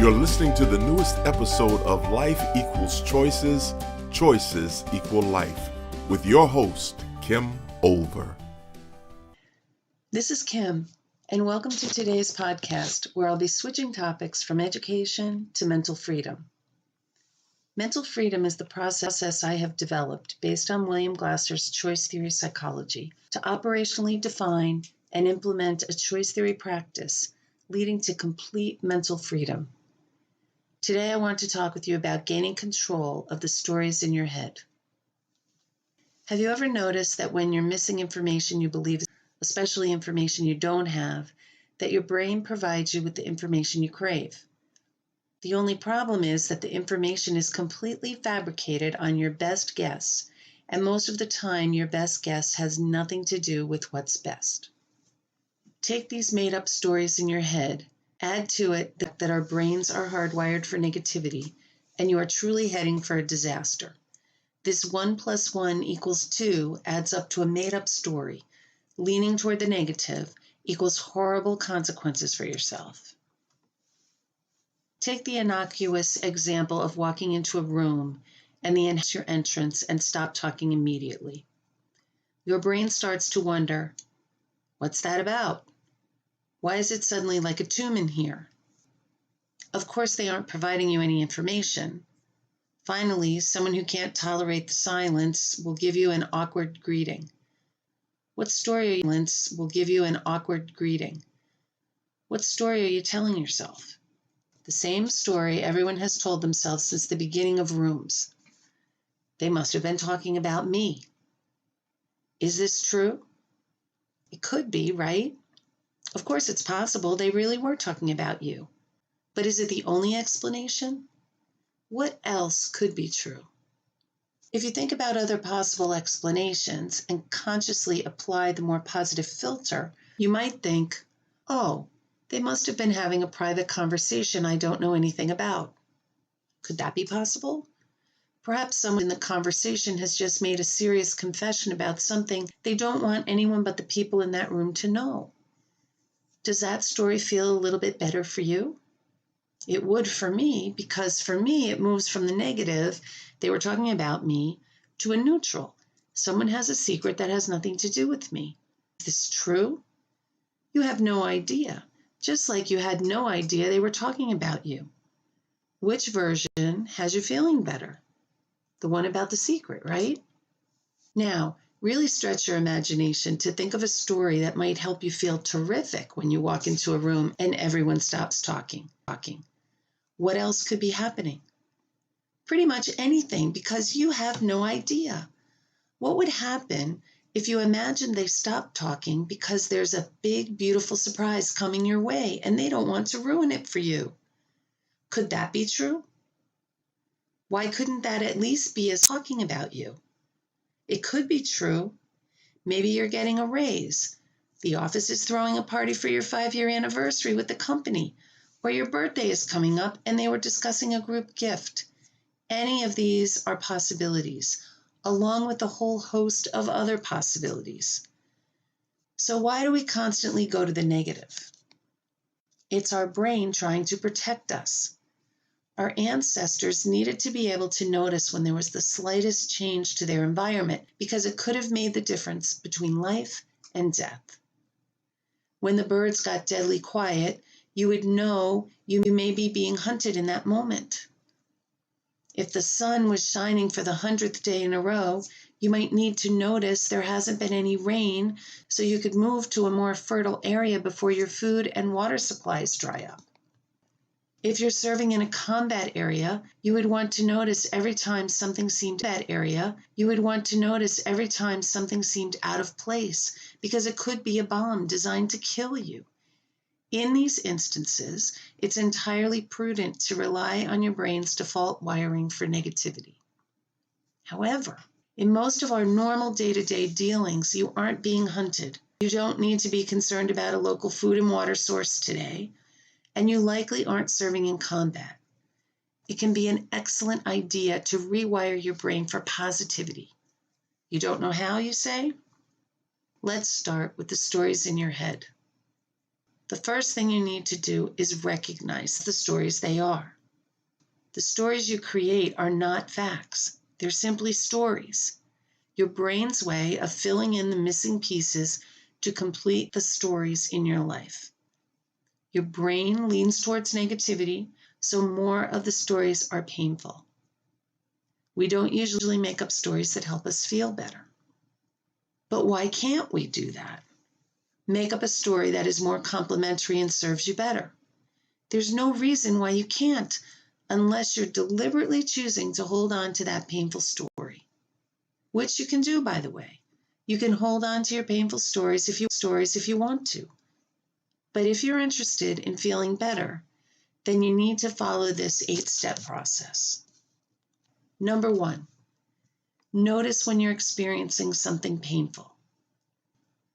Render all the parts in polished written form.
You're listening to the newest episode of Life Equals Choices, Choices Equal Life, with your host, Kim Olver. This is Kim, and welcome to today's podcast, where I'll be switching topics from education to mental freedom. Mental freedom is the process I have developed based on William Glasser's choice theory psychology to operationally define and implement a choice theory practice leading to complete mental freedom. Today, I want to talk with you about gaining control of the stories in your head. Have you ever noticed that when you're missing information you believe, especially information you don't have, that your brain provides you with the information you crave? The only problem is that the information is completely fabricated on your best guess, and most of the time your best guess has nothing to do with what's best. Take these made-up stories in your head, add to it that our brains are hardwired for negativity, and you are truly heading for a disaster. This 1 + 1 = 2 adds up to a made-up story, leaning toward the negative, equals horrible consequences for yourself. Take the innocuous example of walking into a room and your entrance and stop talking immediately. Your brain starts to wonder, what's that about? Why is it suddenly like a tomb in here? Of course, they aren't providing you any information. Finally, someone who can't tolerate the silence will give you an awkward greeting. What story will give you an awkward greeting? What story are you telling yourself? The same story everyone has told themselves since the beginning of rooms. They must have been talking about me. Is this true? It could be, right? Of course, it's possible they really were talking about you. But is it the only explanation? What else could be true? If you think about other possible explanations and consciously apply the more positive filter, you might think, oh, they must have been having a private conversation I don't know anything about. Could that be possible? Perhaps someone in the conversation has just made a serious confession about something they don't want anyone but the people in that room to know. Does that story feel a little bit better for you? It would for me, because for me it moves from the negative, they were talking about me, to a neutral. Someone has a secret that has nothing to do with me. Is this true? You have no idea, just like you had no idea they were talking about you. Which version has you feeling better? The one about the secret, right? Now, really stretch your imagination to think of a story that might help you feel terrific when you walk into a room and everyone stops talking. What else could be happening? Pretty much anything, because you have no idea. What would happen if you imagine they stop talking because there's a big, beautiful surprise coming your way and they don't want to ruin it for you? Could that be true? Why couldn't that at least be as talking about you? It could be true. Maybe you're getting a raise. The office is throwing a party for your 5-year anniversary with the company, or your birthday is coming up and they were discussing a group gift. Any of these are possibilities, along with a whole host of other possibilities. So why do we constantly go to the negative? It's our brain trying to protect us. Our ancestors needed to be able to notice when there was the slightest change to their environment because it could have made the difference between life and death. When the birds got deadly quiet, you would know you may be being hunted in that moment. If the sun was shining for the 100th day in a row, you might need to notice there hasn't been any rain so you could move to a more fertile area before your food and water supplies dry up. If you're serving in a combat area, you would want to notice every time something seemed out of place because it could be a bomb designed to kill you. In these instances, it's entirely prudent to rely on your brain's default wiring for negativity. However, in most of our normal day-to-day dealings, you aren't being hunted. You don't need to be concerned about a local food and water source today, and you likely aren't serving in combat. It can be an excellent idea to rewire your brain for positivity. You don't know how, you say? Let's start with the stories in your head. The first thing you need to do is recognize the stories they are. The stories you create are not facts. They're simply stories. Your brain's way of filling in the missing pieces to complete the stories in your life. Your brain leans towards negativity, so more of the stories are painful. We don't usually make up stories that help us feel better. But why can't we do that? Make up a story that is more complimentary and serves you better. There's no reason why you can't, unless you're deliberately choosing to hold on to that painful story. Which you can do, by the way. You can hold on to your painful stories if you want to. But if you're interested in feeling better, then you need to follow this 8-step process. Number 1, notice when you're experiencing something painful.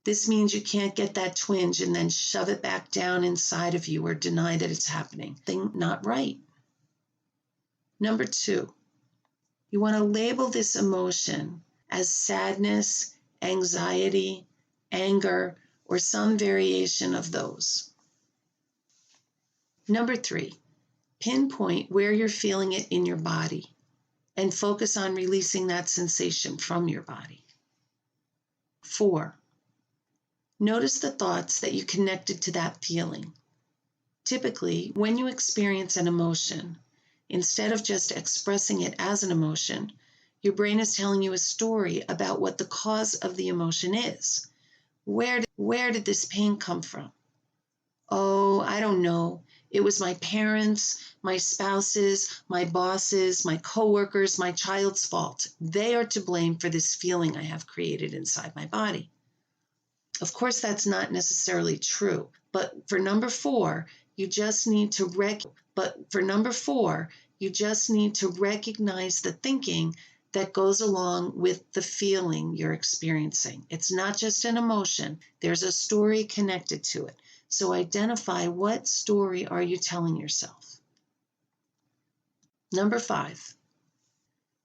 This means you can't get that twinge and then shove it back down inside of you or deny that it's happening. Not right. Number 2, you want to label this emotion as sadness, anxiety, anger, or some variation of those. Number 3, pinpoint where you're feeling it in your body and focus on releasing that sensation from your body. 4, notice the thoughts that you connected to that feeling. Typically, when you experience an emotion, instead of just expressing it as an emotion, your brain is telling you a story about what the cause of the emotion is. Where did this pain come from? Oh, I don't know. It was my parents, my spouses, my bosses, my coworkers, my child's fault. They are to blame for this feeling I have created inside my body. Of course, that's not necessarily true. But for number 4, you just need to recognize the thinking that goes along with the feeling you're experiencing. It's not just an emotion. There's a story connected to it. So identify, what story are you telling yourself? Number 5,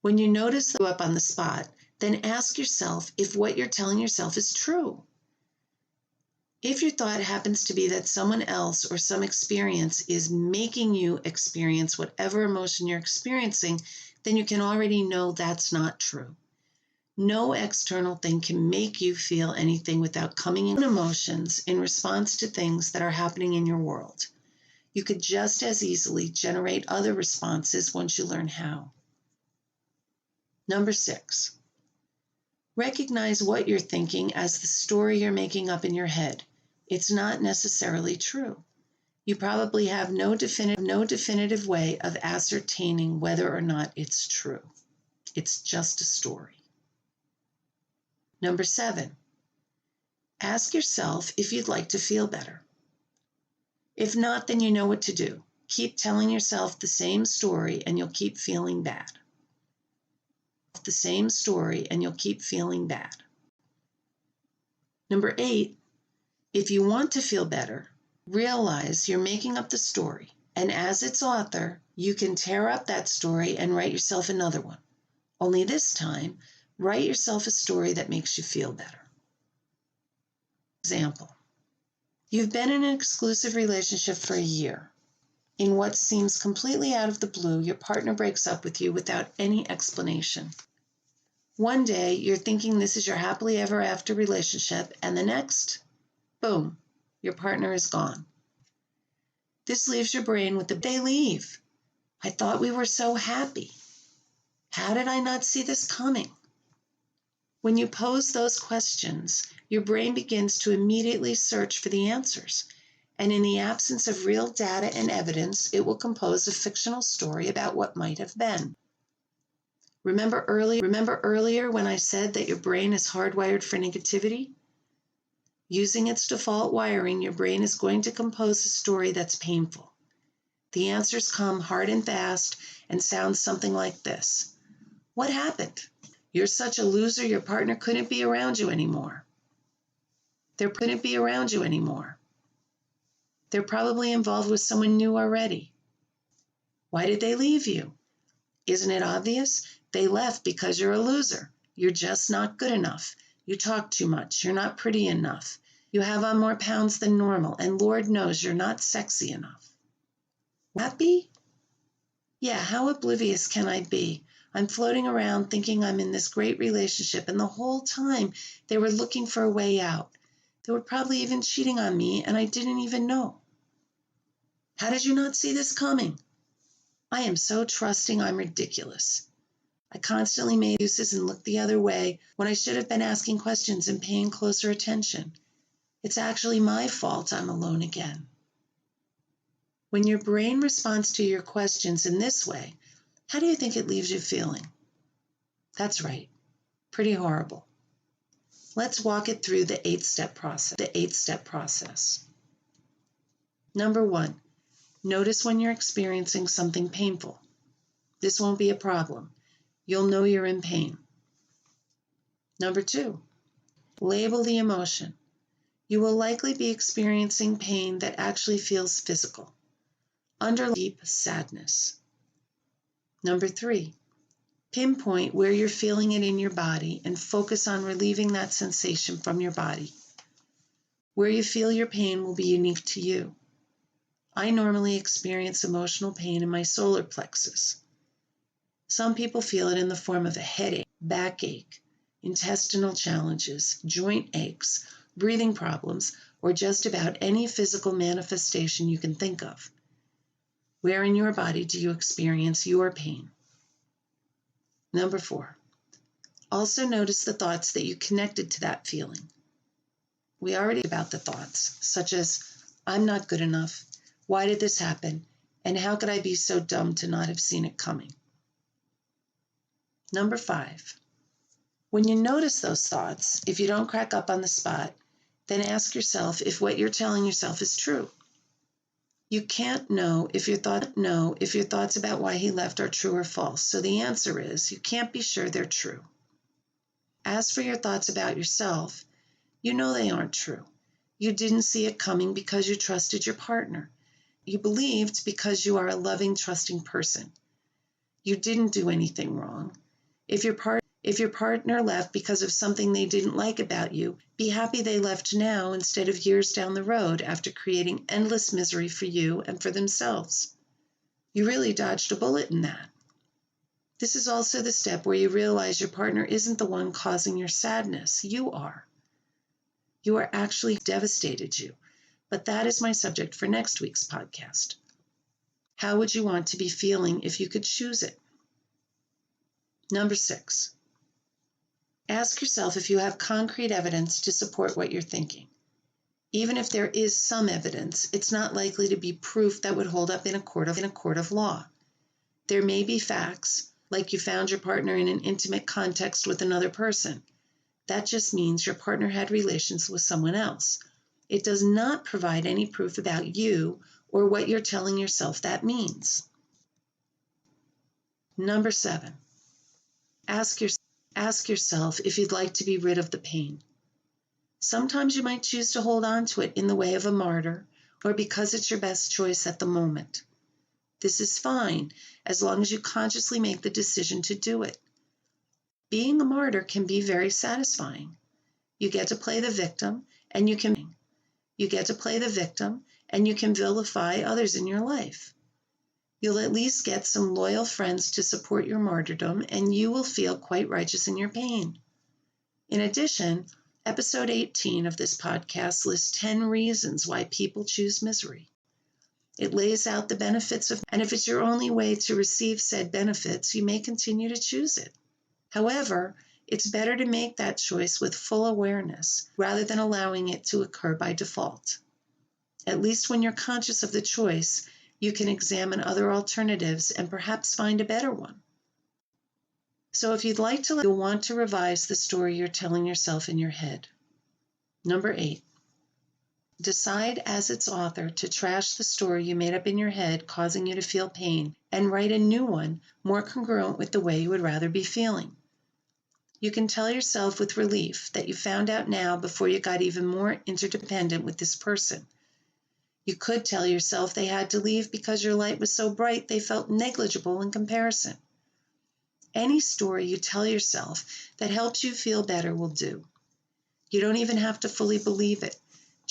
when you notice that you up on the spot, then ask yourself if what you're telling yourself is true. If your thought happens to be that someone else or some experience is making you experience whatever emotion you're experiencing, then you can already know that's not true. No external thing can make you feel anything without coming in emotions in response to things that are happening in your world. You could just as easily generate other responses once you learn how. Number 6, recognize what you're thinking as the story you're making up in your head. It's not necessarily true. You probably have no definitive way of ascertaining whether or not it's true. It's just a story. Number 7, ask yourself if you'd like to feel better. If not, then you know what to do. Keep telling yourself the same story and you'll keep feeling bad. Number 8, if you want to feel better, realize you're making up the story, and as its author, you can tear up that story and write yourself another one. Only this time, write yourself a story that makes you feel better. Example, you've been in an exclusive relationship for a year. In what seems completely out of the blue, your partner breaks up with you without any explanation. One day, you're thinking this is your happily ever after relationship, and the next, boom, your partner is gone. This leaves your brain with they leave. I thought we were so happy. How did I not see this coming? When you pose those questions, your brain begins to immediately search for the answers. And in the absence of real data and evidence, it will compose a fictional story about what might have been. Remember earlier when I said that your brain is hardwired for negativity? Using its default wiring, your brain is going to compose a story that's painful. The answers come hard and fast and sound something like this. What happened? You're such a loser, your partner couldn't be around you anymore. They're probably involved with someone new already. Why did they leave you? Isn't it obvious? They left because you're a loser. You're just not good enough. You talk too much. You're not pretty enough. You have on more pounds than normal, and Lord knows you're not sexy enough. Happy? Yeah, how oblivious can I be? I'm floating around thinking I'm in this great relationship, and the whole time they were looking for a way out. They were probably even cheating on me, and I didn't even know. How did you not see this coming? I am so trusting I'm ridiculous. I constantly made excuses and looked the other way when I should have been asking questions and paying closer attention. It's actually my fault I'm alone again. When your brain responds to your questions in this way, how do you think it leaves you feeling? That's right, pretty horrible. Let's walk it through the eight-step process. Number 1, notice when you're experiencing something painful. This won't be a problem. You'll know you're in pain. Number 2, label the emotion. You will likely be experiencing pain that actually feels physical. Underline deep sadness. Number 3, pinpoint where you're feeling it in your body and focus on relieving that sensation from your body. Where you feel your pain will be unique to you. I normally experience emotional pain in my solar plexus. Some people feel it in the form of a headache, backache, intestinal challenges, joint aches, breathing problems, or just about any physical manifestation you can think of. Where in your body do you experience your pain? Number 4, also notice the thoughts that you connected to that feeling. We already talked about the thoughts, such as, I'm not good enough, why did this happen, and how could I be so dumb to not have seen it coming? Number 5, when you notice those thoughts, if you don't crack up on the spot, then ask yourself if what you're telling yourself is true. You can't know if your thoughts about why he left are true or false, so the answer is you can't be sure they're true. As for your thoughts about yourself, you know they aren't true. You didn't see it coming because you trusted your partner. You believed because you are a loving, trusting person. You didn't do anything wrong. If your partner left because of something they didn't like about you, be happy they left now instead of years down the road after creating endless misery for you and for themselves. You really dodged a bullet in that. This is also the step where you realize your partner isn't the one causing your sadness. You are. You are actually devastated you. But that is my subject for next week's podcast. How would you want to be feeling if you could choose it? Number 6. Ask yourself if you have concrete evidence to support what you're thinking. Even if there is some evidence, it's not likely to be proof that would hold up in a court of law. There may be facts, like you found your partner in an intimate context with another person. That just means your partner had relations with someone else. It does not provide any proof about you or what you're telling yourself that means. Number 7. Ask yourself if you'd like to be rid of the pain. Sometimes you might choose to hold on to it in the way of a martyr or because it's your best choice at the moment. This is fine as long as you consciously make the decision to do it. Being a martyr can be very satisfying. You get to play the victim and you can vilify others in your life. You'll at least get some loyal friends to support your martyrdom, and you will feel quite righteous in your pain. In addition, episode 18 of this podcast lists 10 reasons why people choose misery. It lays out the benefits and if it's your only way to receive said benefits, you may continue to choose it. However, it's better to make that choice with full awareness rather than allowing it to occur by default. At least when you're conscious of the choice, you can examine other alternatives and perhaps find a better one. So if you'd like to, you'll want to revise the story you're telling yourself in your head. Number 8. Decide as its author to trash the story you made up in your head causing you to feel pain and write a new one more congruent with the way you would rather be feeling. You can tell yourself with relief that you found out now before you got even more interdependent with this person. You could tell yourself they had to leave because your light was so bright they felt negligible in comparison. Any story you tell yourself that helps you feel better will do. You don't even have to fully believe it.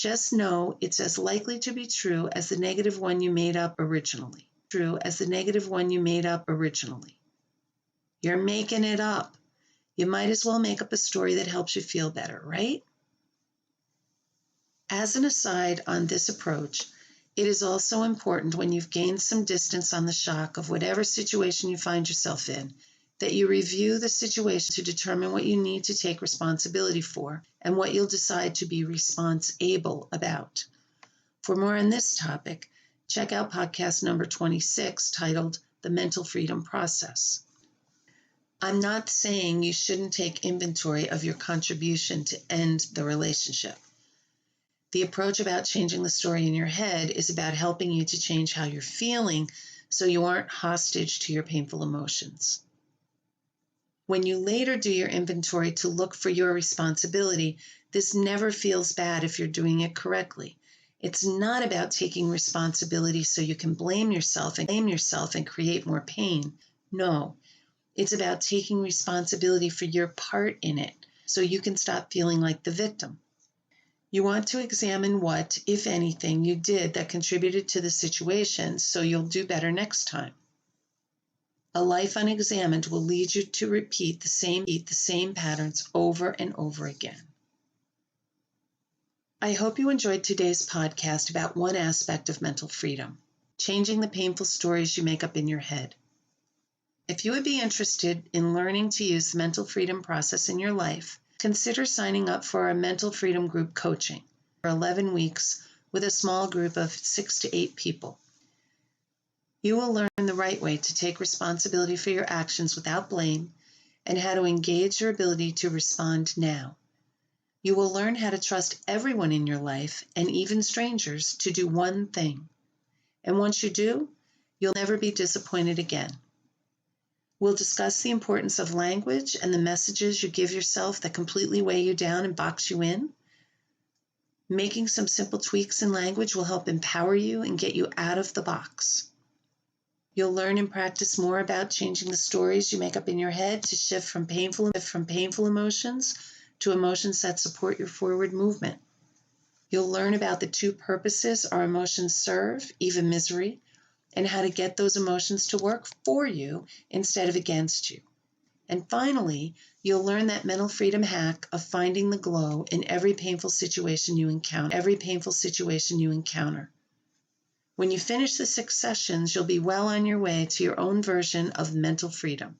Just know it's as likely to be true as the negative one you made up originally. True as the negative one you made up originally. You're making it up. You might as well make up a story that helps you feel better, right? As an aside on this approach, it is also important when you've gained some distance on the shock of whatever situation you find yourself in, that you review the situation to determine what you need to take responsibility for and what you'll decide to be responsible about. For more on this topic, check out podcast number 26 titled The Mental Freedom Process. I'm not saying you shouldn't take inventory of your contribution to end the relationship. The approach about changing the story in your head is about helping you to change how you're feeling so you aren't hostage to your painful emotions. When you later do your inventory to look for your responsibility, this never feels bad if you're doing it correctly. It's not about taking responsibility so you can blame yourself and create more pain. No, it's about taking responsibility for your part in it so you can stop feeling like the victim. You want to examine what, if anything, you did that contributed to the situation so you'll do better next time. A life unexamined will lead you to repeat the same patterns over and over again. I hope you enjoyed today's podcast about one aspect of mental freedom, changing the painful stories you make up in your head. If you would be interested in learning to use the mental freedom process in your life, consider signing up for our mental freedom group coaching for 11 weeks with a small group of 6 to 8 people. You will learn the right way to take responsibility for your actions without blame and how to engage your ability to respond now. You will learn how to trust everyone in your life, and even strangers, to do one thing. And once you do, you'll never be disappointed again. We'll discuss the importance of language and the messages you give yourself that completely weigh you down and box you in. Making some simple tweaks in language will help empower you and get you out of the box. You'll learn and practice more about changing the stories you make up in your head to shift from painful emotions to emotions that support your forward movement. You'll learn about the two purposes our emotions serve, even misery, and how to get those emotions to work for you instead of against you. And finally, you'll learn that mental freedom hack of finding the glow in every painful situation you encounter. When you finish the 6 sessions, you'll be well on your way to your own version of mental freedom.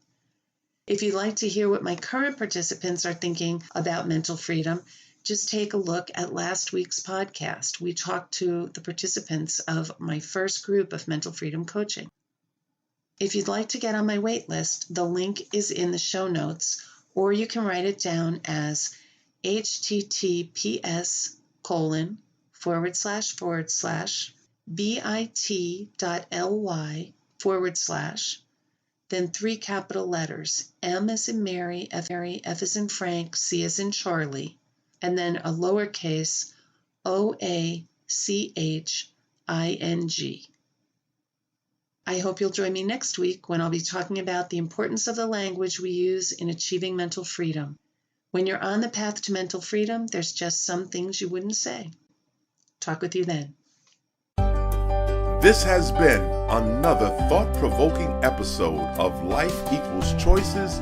If you'd like to hear what my current participants are thinking about mental freedom, just take a look at last week's podcast. We talked to the participants of my first group of mental freedom coaching. If you'd like to get on my wait list, the link is in the show notes, or you can write it down as https:// then 3 capital letters, M as in Mary, F as in Frank, C as in Charlie, and then a lowercase OACHING. I hope you'll join me next week when I'll be talking about the importance of the language we use in achieving mental freedom. When you're on the path to mental freedom, there's just some things you wouldn't say. Talk with you then. This has been another thought-provoking episode of Life Equals Choices,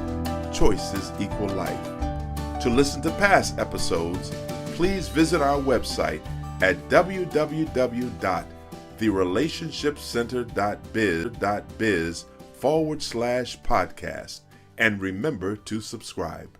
Choices Equal Life. To listen to past episodes, please visit our website at www.therelationshipcenter.biz/podcast and remember to subscribe.